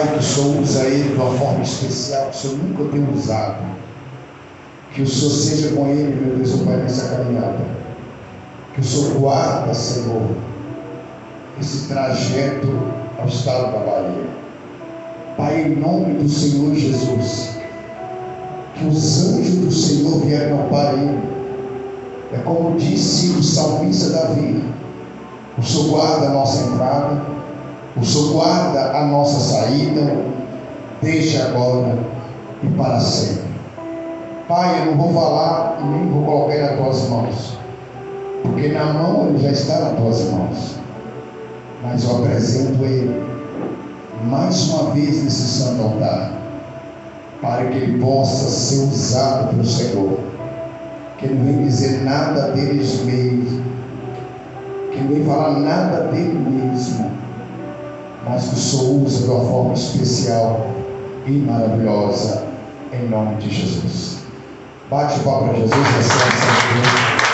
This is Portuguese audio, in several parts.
Pai, que o Senhor usa ele de uma forma especial, que o Senhor nunca tem usado. Que o Senhor seja com ele, meu Deus, Pai, nessa caminhada. Que o Senhor guarda, Senhor, esse trajeto ao estado da Bahia. Pai, em nome do Senhor Jesus, que os anjos do Senhor vieram para ele. É como disse o salmista Davi: o Senhor guarda a nossa entrada, o Senhor guarda a nossa saída, desde agora e para sempre. Pai, eu não vou falar e nem vou colocar nas tuas mãos, porque na mão ele já está nas tuas mãos. Mas eu apresento ele mais uma vez nesse santo altar, para que ele possa ser usado pelo Senhor. Que ele não vem dizer nada deles mesmos, que não vem falar nada dele mesmo, mas que o Senhor usa de uma forma especial e maravilhosa, em nome de Jesus. Bate o pau para Jesus, recebe a Deus.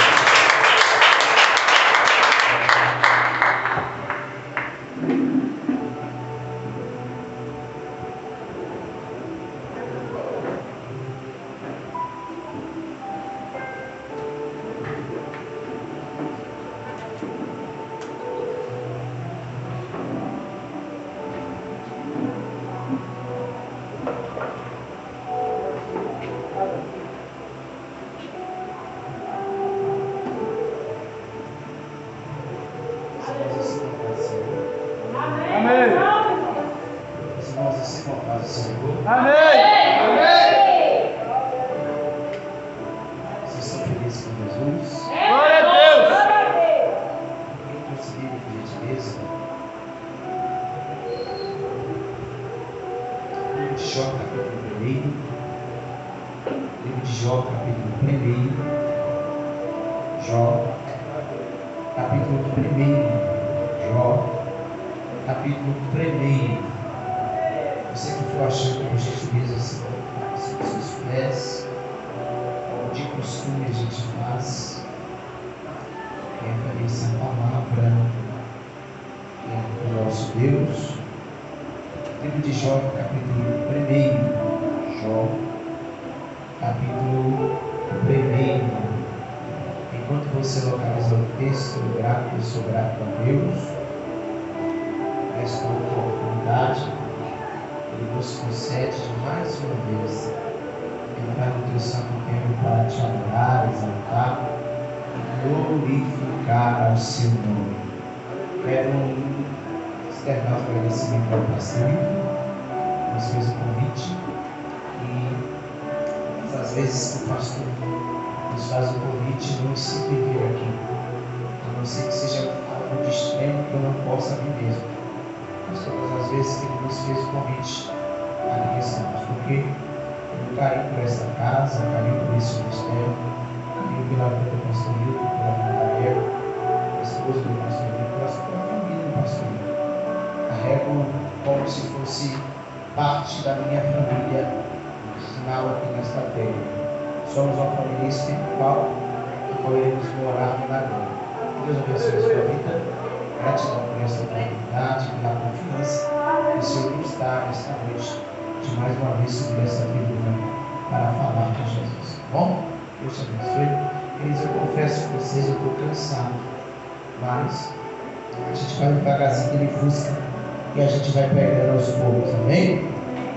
E a gente vai pegando aos poucos, amém?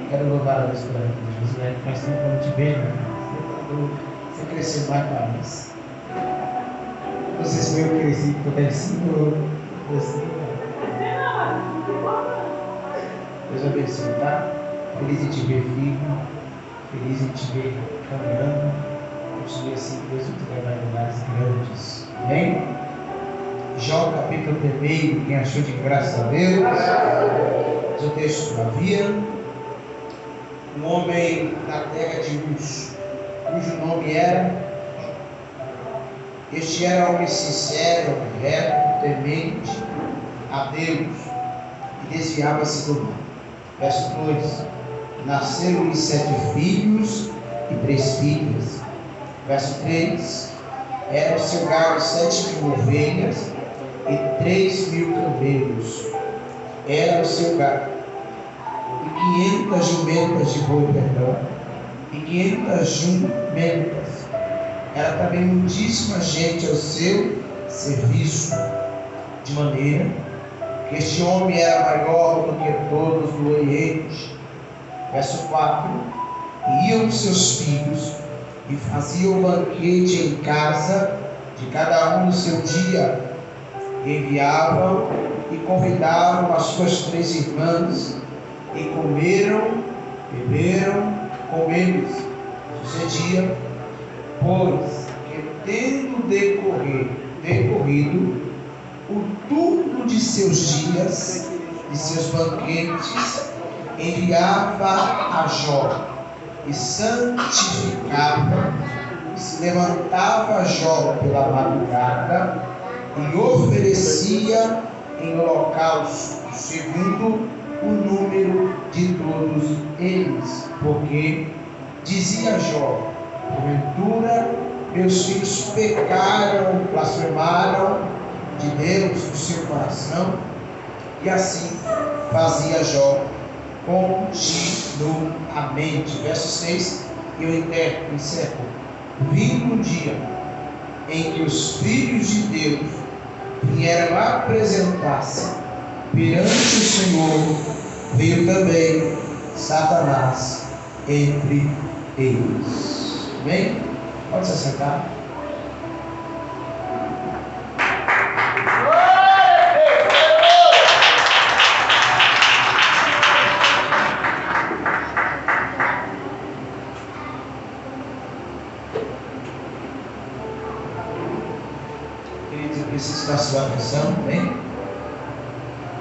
Quero louvar a Deus pela vida de José, que faz tempo que eu não te vejo, né? Você cresceu mais para nós. Não sei se eu cresci, porque eu cresci ou assim, né? Deus abençoe, tá? Feliz em te ver firme, feliz em te ver caminhando. Continue assim, Deus te levar em lugares grandes, amém? Jó capítulo 1, quem achou de graças a Deus. Diz o texto: havia um homem na terra de Uz, cujo nome era Este era homem sincero, reto, temente a Deus, e desviava-se do mal. Verso 2: nasceram-lhe 7 filhos e 3 filhas. Verso 3: era o seu gado 7.000 ovelhas e 3.000 camelos. Era o seu gado. E 500 jumentas de boi, e 500 jumentas. Era também muitíssima gente ao seu serviço, de maneira que este homem era maior do que todos os oeiros. Verso 4: e iam seus filhos e faziam banquete em casa de cada um no seu dia, enviavam e convidavam as suas 3 irmãs, e comeram, beberam com eles. Sucedia, pois, que tendo decorrido o turno de seus dias, de seus banquetes, enviava a Jó e santificava, e se levantava Jó pela madrugada e oferecia em holocausto segundo o número de todos eles, porque dizia Jó: porventura meus filhos pecaram, blasfemaram de Deus no seu coração. E assim fazia Jó continuamente. Verso 6, eu encerro. Vindo um dia em que os filhos de Deus vieram apresentar-se perante o Senhor, veio também Satanás entre eles. Amém? Pode se assentar. Preciso da sua atenção, bem?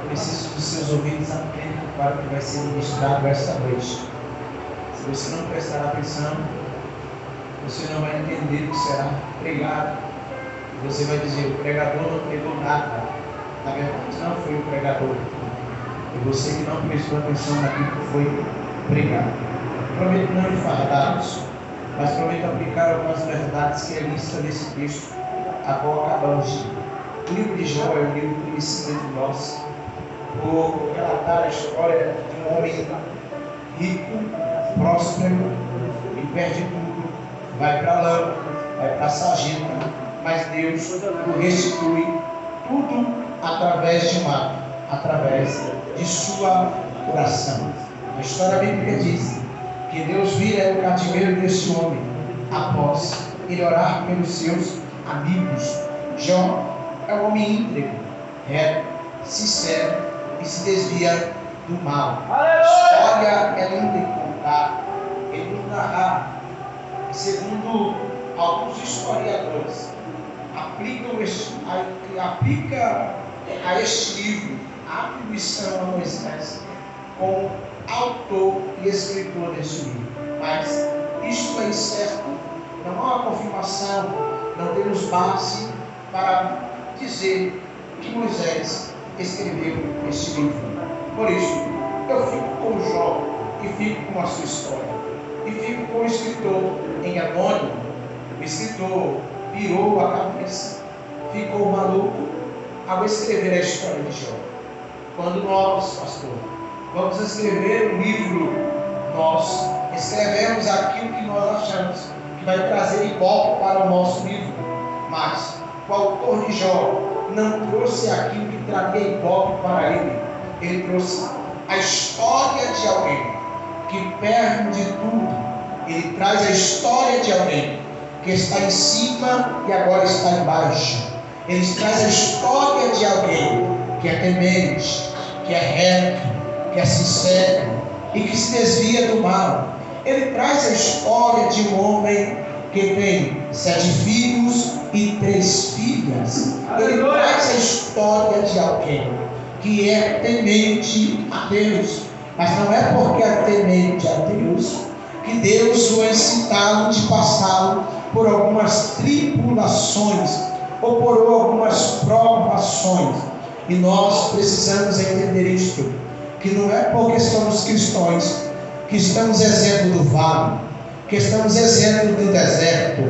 Preciso dos seus ouvidos atentos para o que vai ser ministrado esta noite. Se você não prestar atenção, você não vai entender o que será pregado. Você vai dizer: o pregador não pregou nada. Na verdade, não foi o pregador. E você que não prestou atenção naquilo que foi pregado. Prometo não enfadá-los, mas prometo aplicar algumas verdades que é lista nesse texto a qual acabamos de. O livro de Jó é um livro conhecido entre nós por relatar a história de um homem rico, próspero, e perde tudo, vai para a lama, vai para a sarjeta, mas Deus o restitui tudo através de sua oração. A história bíblica diz que Deus vira o cativeiro desse homem após ele orar pelos seus amigos. Jó é um homem íntegro, reto, sincero e se desvia do mal. A história é linda de contar, é muito narrada. E segundo alguns historiadores, aplica a este livro a atribuição a Moisés como autor e escritor deste livro. Mas isto é incerto, não há uma confirmação, não temos base para dizer que Moisés escreveu este livro. Por isso, eu fico com Jó e fico com a sua história. E fico com o escritor em anônimo. O escritor virou a cabeça, ficou maluco ao escrever a história de Jó. Quando nós, pastor, vamos escrever um livro, nós escrevemos aquilo que nós achamos que vai trazer ibope para o nosso livro. Mas o autor de Jó não trouxe aquilo que traria ibope para ele. Ele trouxe a história de alguém que perde de tudo. Ele traz a história de alguém que está em cima e agora está embaixo. Ele traz a história de alguém que é temente, que é reto, que é sincero e que se desvia do mal. Ele traz a história de um homem que tem 7 filhos e 3 filhas. Ele traz a história de alguém que é temente a Deus, mas não é porque é temente a Deus que Deus vai incitá-lo de passá-lo por algumas tribulações ou por algumas provações. E nós precisamos entender isto, que não é porque somos cristãos que estamos exemplo do vale, que estamos exemplo do deserto,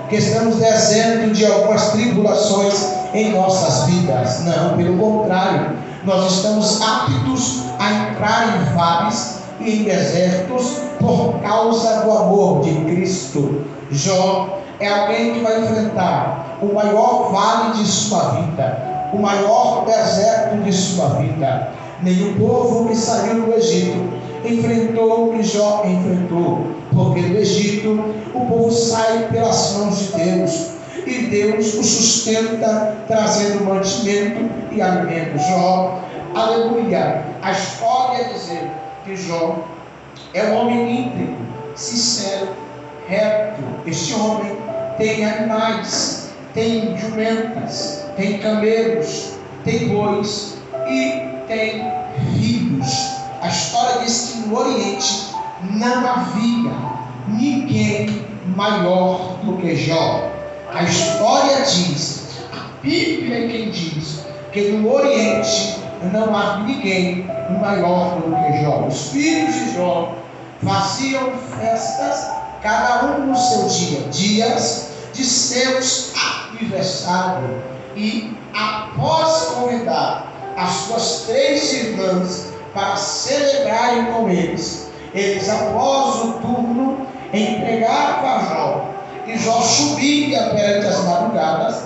que estamos exemplo de algumas tribulações em nossas vidas. Não, pelo contrário, nós estamos aptos a entrar em vales e em desertos por causa do amor de Cristo. Jó é alguém que vai enfrentar o maior vale de sua vida, o maior deserto de sua vida. Nenhum povo que saiu do Egito enfrentou o que Jó enfrentou, porque no Egito o povo sai pelas mãos de Deus e Deus o sustenta, trazendo mantimento e alimento. Jó, aleluia, a história é dizer que Jó é um homem íntegro, sincero, reto. Este homem tem animais, tem jumentas, tem camelos, tem bois e tem filhos. A história diz que no Oriente não havia ninguém maior do que Jó. A história diz, a Bíblia é quem diz, que no Oriente não há ninguém maior do que Jó. Os filhos de Jó faziam festas, cada um no seu dia, dias de seus aniversários, e após convidar as suas 3 irmãs para celebrarem com eles, após o turno entregavam a Jó, e Jó subia perante as madrugadas,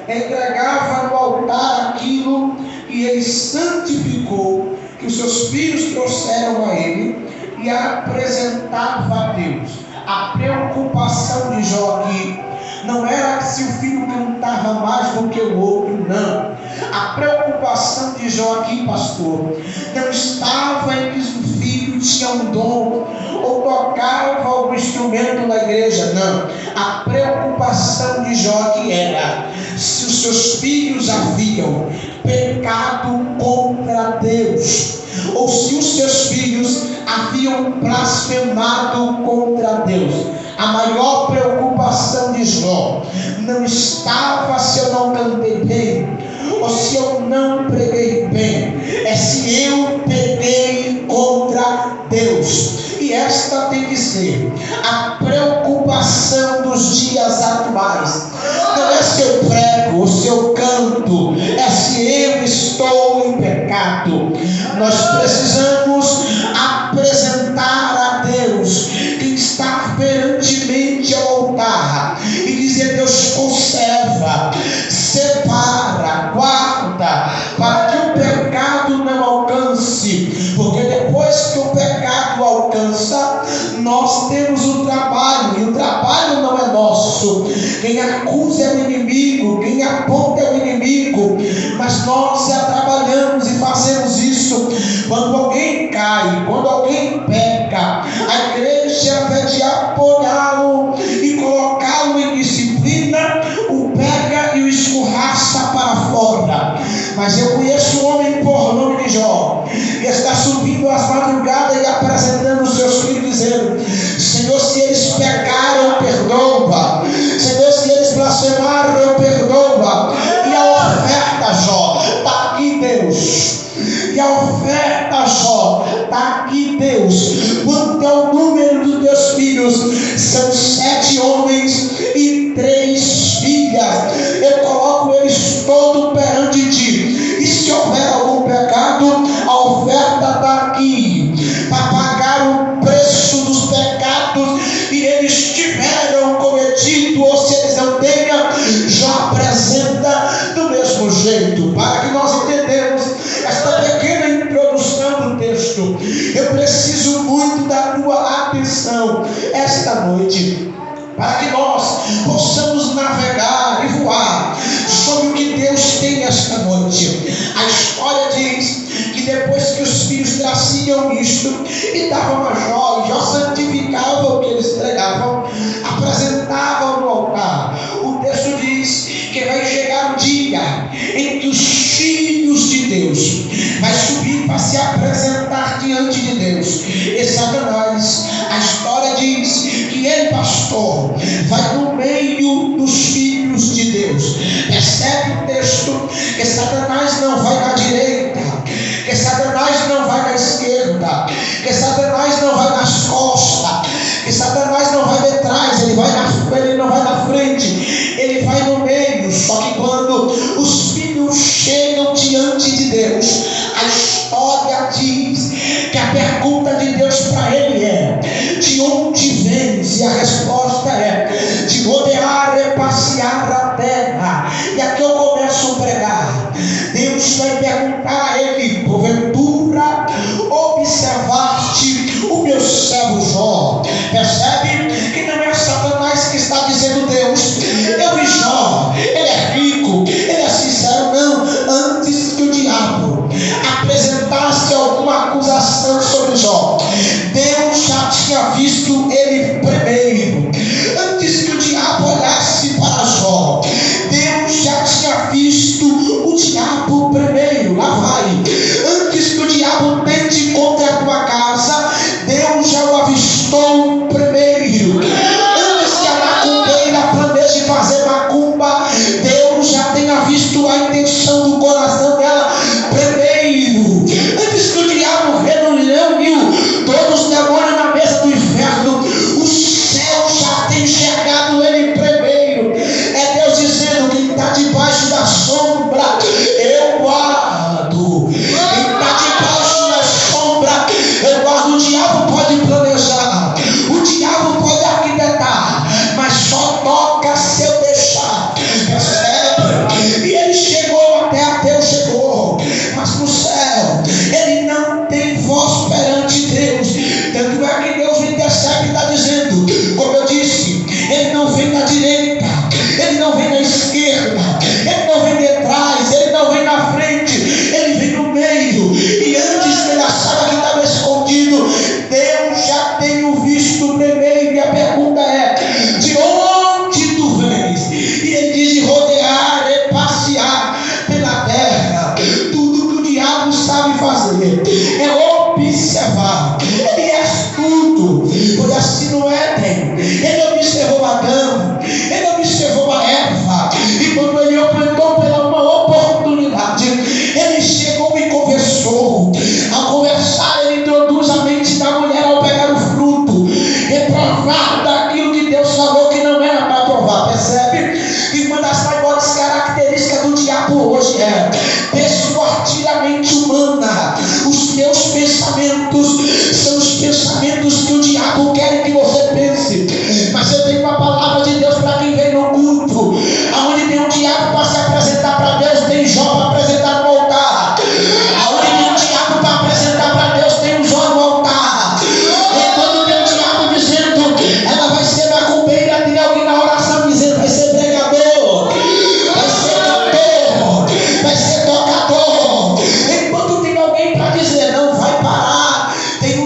entregava no altar aquilo que ele santificou, que os seus filhos trouxeram a ele, e apresentava a Deus. A preocupação de Jó aqui não era se o filho cantava mais do que o outro, não. A preocupação de Jó aqui, pastor, não estava em que o filho tinha um dom ou tocava algum instrumento na igreja, não. A preocupação de Jó aqui era se os seus filhos haviam pecado contra Deus, ou se os seus filhos haviam blasfemado contra Deus. A maior preocupação de Jó não estava se eu não cantei bem, ou se eu não preguei bem, é se eu pequei contra Deus. E esta tem que ser a preocupação dos dias atuais. Não é se eu prego ou se eu canto, é se eu estou em pecado. Nós precisamos apresentar a Deus quem está perantemente ao altar e dizer: Deus, conserva, separa, guarda, para que o pecado não alcance, porque depois que o pecado alcança, nós temos o trabalho, e o trabalho não é nosso. Quem acusa é o inimigo, quem aponta é o inimigo, mas nós já trabalhamos e fazemos isso. Quando alguém cai, quando alguém peca, a igreja, ao invés de apoiá-lo e colocá-lo em disciplina, o pega e o escorraça para fora. Mas eu conheço um homem por nome de Jó, que está subindo às madrugadas e apresentando os seus filhos, dizendo: Senhor, se eles pecaram, perdoa. Senhor, se eles blasfemaram, perdoa. E a oferta, Jó, está aqui, Deus. E a oferta, Jó, está aqui, Deus. Quanto é o número dos teus filhos? São 7 homens e 3 filhas. Eu coloco eles todos perante ti. E se houver algum pecado, a oferta está aqui, para pagar o preço dos pecados que eles tiveram cometido, ou se eles não tenham, já apresenta do mesmo jeito. Para que nós entendamos esta pequena introdução do texto, eu preciso muito da tua atenção esta noite, para que nós possamos navegar e voar sobre o que Deus tem esta noite. A história diz que depois que os filhos traziam isto e davam a Jó, e Jó santificava o que eles entregavam, apresentavam no altar. O texto diz que vai chegar o dia em que os filhos de Deus vai subir para se apresentar diante de Deus. E Satanás, a história diz que ele, pastor, vai no meio dos filhos de Deus. Percebe o texto que Satanás não vai na direita, que Satanás não vai na esquerda, que Satanás não vai nas costas, que Satanás não vai de trás, ele não vai na frente, ele vai no meio. Só que quando os filhos chegam diante de Deus, a história diz que a pergunta de Deus para o meu servo Jó. Percebe que não é Satanás que está dizendo: Deus, eu vi Jó, ele é rico, ele é sincero. Não, antes que o diabo apresentasse alguma acusação sobre Jó, Deus já tinha visto ele primeiro. Antes que o diabo olhasse para Jó, Deus já tinha visto o diabo primeiro. Lá vai. Antes que o diabo tente contra a tua casa, Deus já o avistou primeiro. Antes que a macumbeira planeje fazer macumba, Deus já tenha visto a intenção do coração dela primeiro. Antes que o diabo reuniu todos os demônios na mesa do inferno, o céu já tem enxergado ele primeiro. É Deus dizendo que está debaixo da sombra, eu guardo. Quem está debaixo da sombra, eu guardo. O diabo pode planejar, o diabo pode arquitetar, mas só toca se eu deixar. Percebe? E ele chegou até Deus chegou, mas no céu ele não tem voz perante Deus. Tanto é que Deus intercede e está dizendo, como eu disse, ele não vem da direita, ele não vem da esquerda, ele não vem de trás, ele não vem na frente, ele vem no meio. E antes que ele achava que estava escondido, Deus já tem o visto primeiro. E a pergunta é: de onde tu vens? E ele diz: de rodear e passear pela terra. Tudo que o diabo sabe fazer é observar. Ele é tudo. Foi assim no Éden. Ele observou Adão, ele observou a Eva, e quando ele optou pela uma oportunidade, ele chegou e conversou. Ao conversar, ele introduz a mente da mulher ao pegar o fruto, reprovar daquilo que Deus falou que não era para provar. Percebe? E uma das maiores características do diabo hoje é persuadir a mente humana. Os teus pensamentos são os pensamentos que o diabo quer que você pense. Mas eu tenho uma palavra de Deus para quem vem no culto. Aonde tem um diabo para se apresentar para Deus, tem Jó para apresentar no altar. Aonde tem um diabo para apresentar para Deus, tem um Jó no altar. E quando tem um diabo dizendo, ela vai ser macumbeira, tem alguém na oração dizendo, vai ser pregador, vai ser cantor, vai ser tocador. Enquanto tem alguém para dizer, não vai parar, tem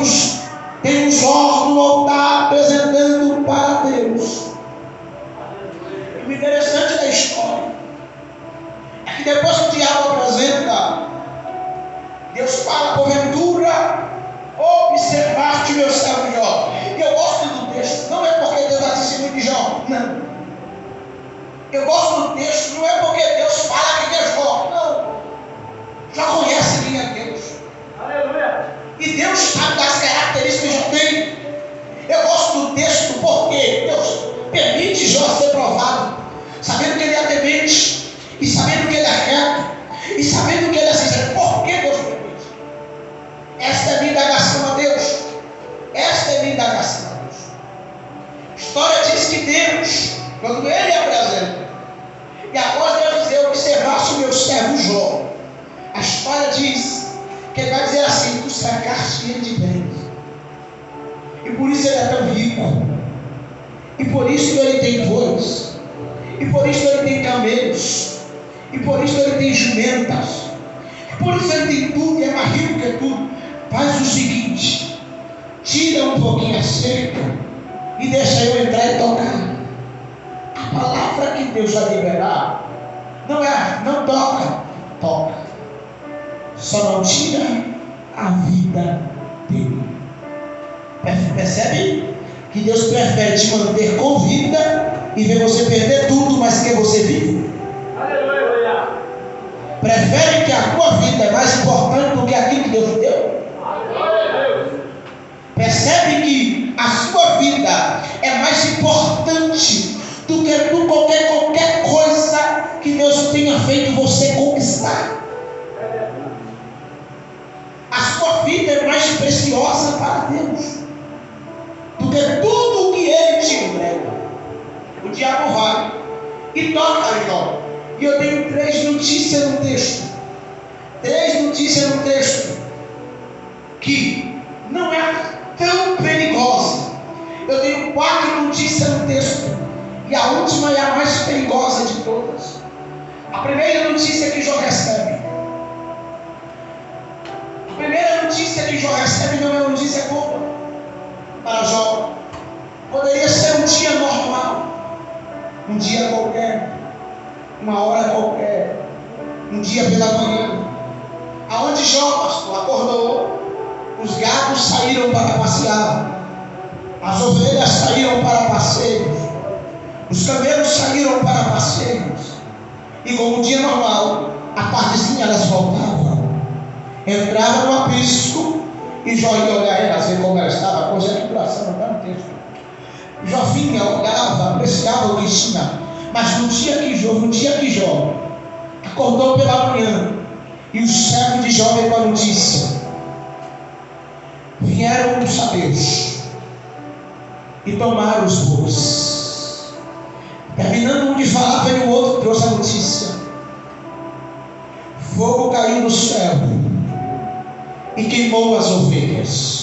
um Jó no altar apresentando para Deus. E o interessante da história é que depois que o diabo apresenta, Deus fala: porventura observaste meu servo Jó. E eu gosto do texto, não é porque Deus disse muito de Jó, não. Eu gosto do texto, não é porque Deus fala que é Jó, não. Já conhece quem é Deus. Aleluia. E Deus sabe das características que Jó tem. Eu gosto do texto porque Deus permite Jó ser provado, sabendo que ele é temente, e sabendo que ele é reto, e sabendo que ele é sincero. Por que Deus permite? Esta é minha indagação a Deus. Esta é minha indagação a Deus. A história diz que Deus, quando ele apresenta, e após Deus dizer: observaste o meu servo Jó, a história diz que ele vai dizer assim: tu cercaste ele de bens, e por isso ele é tão rico, e por isso ele tem bois, e por isso ele tem camelos, e por isso ele tem jumentas, e por isso ele tem tudo, e é mais rico que tudo. Faz o seguinte: tira um pouquinho a cerca e deixa eu entrar e tocar. A palavra que Deus vai liberar não toca, só não tira a vida dele. Percebe que Deus prefere te manter com vida e ver você perder tudo, mas que você vive? Aleluia. Prefere que a tua vida é mais importante do que aquilo que Deus deu? Aleluia. Percebe que a sua vida é mais importante do que qualquer coisa que Deus tenha feito você conquistar. A sua vida é mais preciosa para Deus do que tudo o que Ele te entrega. O diabo vai e toca em Jó. E eu tenho 3 notícias no texto. 3 notícias no texto que não é tão E a última e a mais perigosa de todas. A primeira notícia que Jó recebe. A primeira notícia que Jó recebe não é notícia boa para Jó. Poderia ser um dia normal, um dia qualquer, uma hora qualquer, um dia pela manhã, aonde Jó, pastor, acordou, os gatos saíram para passear, as ovelhas saíram para passeios, os camelos saíram para passeios, e como um dia normal, à tardezinha elas voltavam, entravam no aprisco, e Jó ia olhar elas, ver como ela estava, coisa de duração, não está no texto. Jó vinha, olhava, apreciava o que tinha, mas no dia que Jó acordou pela manhã, e o servo de Jó veio com a notícia, vieram os sabeus e tomaram os bois. Terminando um de falar, veio o outro, trouxe a notícia: fogo caiu do céu e queimou as ovelhas.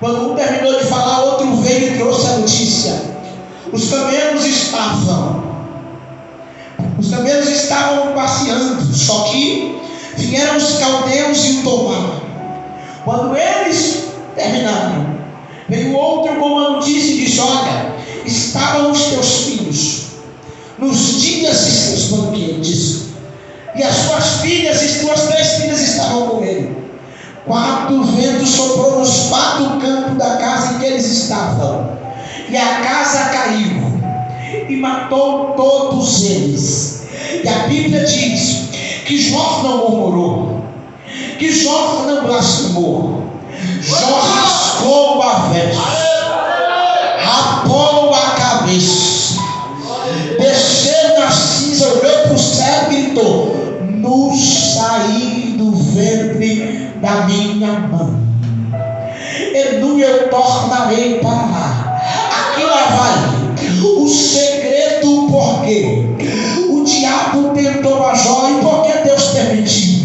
Quando um terminou de falar, outro veio e trouxe a notícia: os camelos estavam passeando, só que vieram os caldeus e o tomaram. Quando eles terminaram, veio outro com uma notícia e disse: olha, estavam os teus filhos nos dias de seus banquetes, e as tuas filhas e tuas 3 filhas estavam com ele. 4 ventos soprou nos 4 campos da casa em que eles estavam, e a casa caiu e matou todos eles. E a Bíblia diz que Jó não murmurou, que Jó não blasfemou. Jó rasgou a veste, rapou a cabeça, desceu na cinza, olhou para o céu e gritou: no saí do ventre da minha mão, e nu eu tornarei para lá. Aqui lá vai o segredo, porque o diabo tentou a Jó e porque Deus permitiu.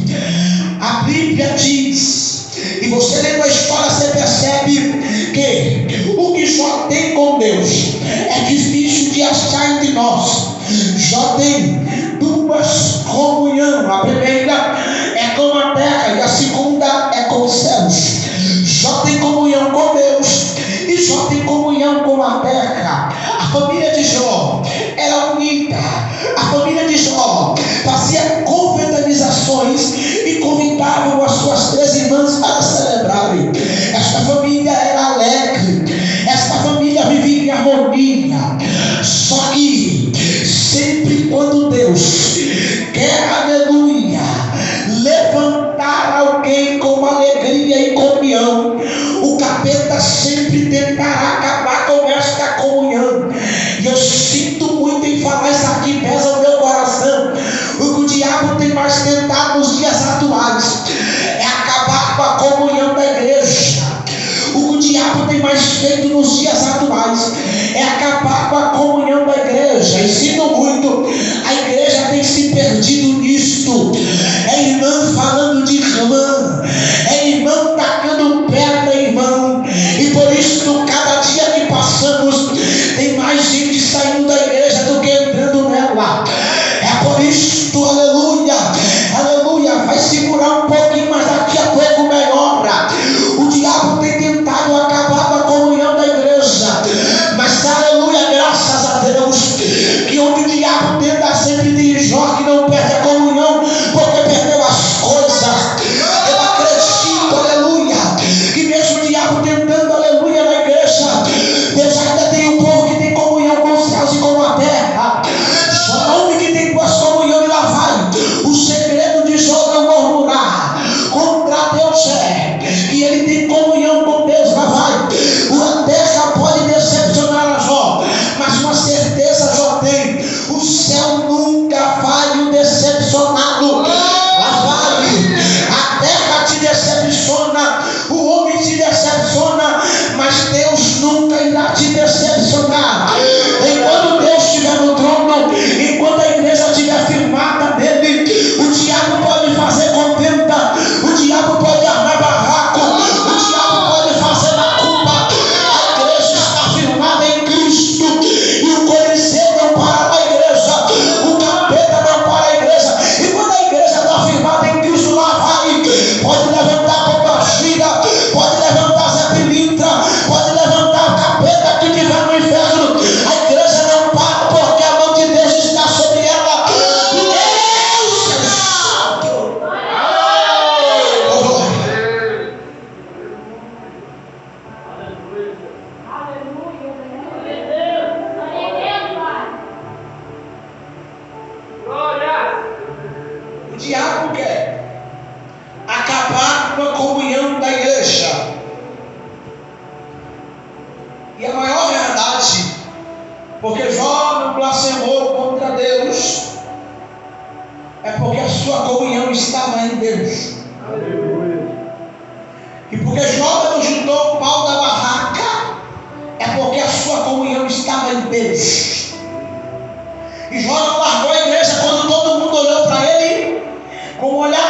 A Bíblia diz, e você lendo a história, você percebe que o que Jó tem com Deus é difícil de achar entre nós. Jó tem 2 comunhão. A primeira é com a terra e a segunda é com os céus. Jó tem comunhão com Deus e Jó tem comunhão com a terra. A família de Jó era unida. A família de Jó fazia confraternizações e convidavam as suas 3 irmãs para celebrarem. Esta família era alegre, esta família vivia em harmonia. Só que sempre quando Deus quer, aleluia, levantar alguém com alegria e comunhão, o capeta sempre tentará acabar com esta comunhão. E eu sinto muito em falar isso aqui, pesa o meu coração. O que o diabo tem mais tentado nos dias atuais é acabar com a comunhão da igreja. O que o diabo tem mais feito nos dias atuais é acabar com a comunhão da igreja. E sinto muito, a igreja tem se perdido nisto. É irmã falando de irmã, é irmão tacando pedra em irmão, e por isso cada dia que passamos tem mais gente saindo da igreja do que entrando nela. É por isso, aleluia, aleluia, vai segurar um pouquinho, mas daqui a pouco melhora. O diabo tem tentado acabar com a comunhão da igreja, mas aleluia, graças a Deus, que onde o diabo tenta sempre tem Jó que não perde a comunhão, porque perdeu as coisas. Eu acredito E a maior verdade, porque Jó não blasfemou contra Deus, é porque a sua comunhão estava em Deus. Aleluia. E porque Jó não juntou o pau da barraca, é porque a sua comunhão estava em Deus. E Jó não largou a igreja quando todo mundo olhou para ele com um olhar